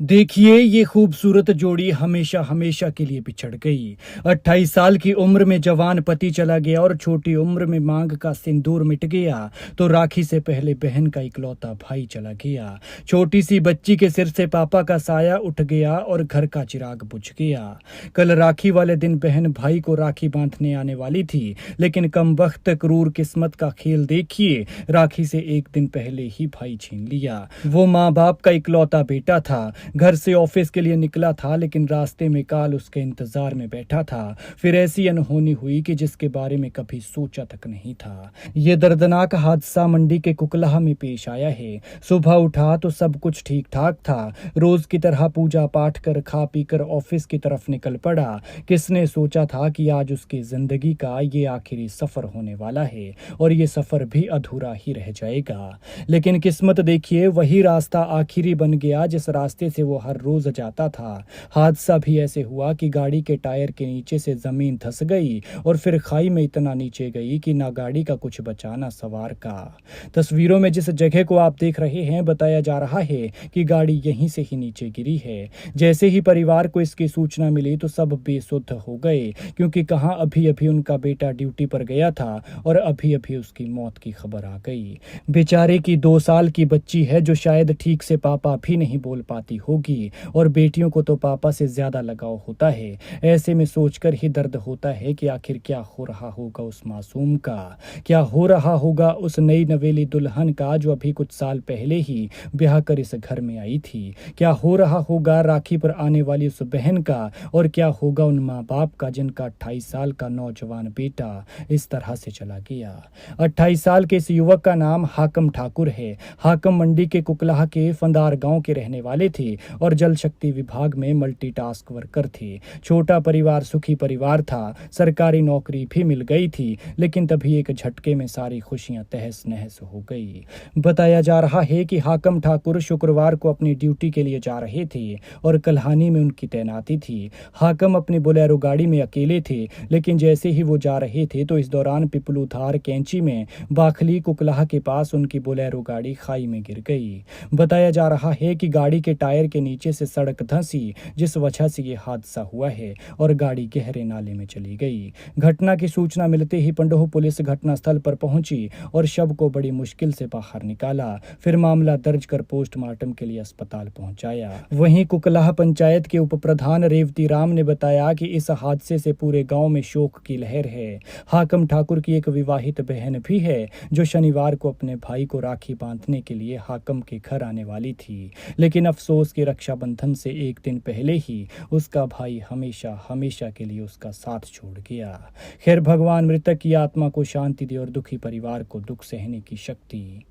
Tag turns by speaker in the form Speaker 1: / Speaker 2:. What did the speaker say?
Speaker 1: देखिए, ये खूबसूरत जोड़ी हमेशा हमेशा के लिए बिछड़ गई। 28 साल की उम्र में जवान पति चला गया और छोटी उम्र में मांग का सिंदूर मिट गया तो राखी से पहले बहन का इकलौता भाई चला गया। छोटी सी बच्ची के सिर से पापा का साया उठ गया और घर का चिराग बुझ गया। कल राखी वाले दिन बहन भाई को राखी बांधने आने वाली थी, लेकिन कमबख्त क्रूर किस्मत का खेल देखिए, राखी से एक दिन पहले ही भाई छीन लिया। वो माँ बाप का इकलौता बेटा था। घर से ऑफिस के लिए निकला था, लेकिन रास्ते में काल उसके इंतजार में बैठा था। फिर ऐसी अनहोनी हुई कि जिसके बारे में कभी सोचा तक नहीं था। ये दर्दनाक हादसा मंडी के कुकलाहा में पेश आया है। सुबह उठा तो सब कुछ ठीक ठाक था। रोज की तरह पूजा पाठ कर खा पी कर ऑफिस की तरफ निकल पड़ा। किसने सोचा था कि आज उसकी जिंदगी का ये आखिरी सफर होने वाला है और ये सफर भी अधूरा ही रह जाएगा। लेकिन किस्मत देखिए, वही रास्ता आखिरी बन गया जिस रास्ते से वो हर रोज जाता था। हादसा भी ऐसे हुआ कि गाड़ी के टायर के नीचे से जमीन धंस गई और फिर खाई में इतना नीचे गई कि ना गाड़ी का कुछ बचा ना सवार का। तस्वीरों में जिस जगह को आप देख रहे हैं, बताया जा रहा है कि गाड़ी यहीं से ही नीचे गिरी है। जैसे ही परिवार को इसकी सूचना मिली तो सब बेसुध हो गए, क्योंकि कहाँ अभी अभी उनका बेटा ड्यूटी पर गया था और अभी अभी उसकी मौत की खबर आ गई। बेचारे की 2 साल की बच्ची है जो शायद ठीक से पापा भी नहीं बोल पाती होगी, और बेटियों को तो पापा से ज्यादा लगाव होता है। ऐसे में सोचकर ही दर्द होता है कि आखिर क्या हो रहा होगा उस मासूम का, क्या हो रहा होगा उस नई नवेली दुल्हन का जो अभी कुछ साल पहले ही ब्याह कर इस घर में आई थी। क्या हो रहा होगा राखी पर आने वाली उस बहन का, और क्या होगा उन माँ बाप का जिनका 28 साल का नौजवान बेटा इस तरह से चला गया। 28 साल के इस युवक का नाम हाकम ठाकुर है। हाकम मंडी के कुकलाहा के फंदार गांव के रहने वाले थे और जल शक्ति विभाग में मल्टीटास्क वर्कर थे। छोटा परिवार सुखी परिवार था। सरकारी नौकरी भी मिल गई थी, लेकिन तभी एक झटके में सारी खुशियां तहस नहस हो गई। बताया जा रहा है कि हाकम ठाकुर शुक्रवार को अपनी ड्यूटी के लिए जा रहे थे और कल्हानी में उनकी तैनाती थी। हाकम अपनी बोलेरो गाड़ी में अकेले थे, लेकिन जैसे ही वो जा रहे थे तो इस दौरान पिपलूधार कैंची में बाखली कुकलाहा के पास उनकी बोलेरो गाड़ी खाई में गिर गई। बताया जा रहा है कि गाड़ी के टायर के नीचे से सड़क धंसी, जिस वजह से ये हादसा हुआ है और गाड़ी गहरे नाले में चली गई। घटना की सूचना मिलते ही पंडोह पुलिस घटनास्थल पर पहुंची और शव को बड़ी मुश्किल से बाहर निकाला। फिर मामला दर्ज कर पोस्टमार्टम के लिए अस्पताल पहुंचाया। वहीं कुकलाहा पंचायत के उप प्रधान रेवती राम ने बताया कि इस हादसे से पूरे गांव में शोक की लहर है। हाकम ठाकुर की एक विवाहित बहन भी है जो शनिवार को अपने भाई को राखी बांधने के लिए हाकम के घर आने वाली थी, लेकिन अफसोस कि रक्षाबंधन से एक दिन पहले ही उसका भाई हमेशा हमेशा के लिए उसका साथ छोड़ गया। खैर, भगवान मृतक की आत्मा को शांति दे और दुखी परिवार को दुख सहने की शक्ति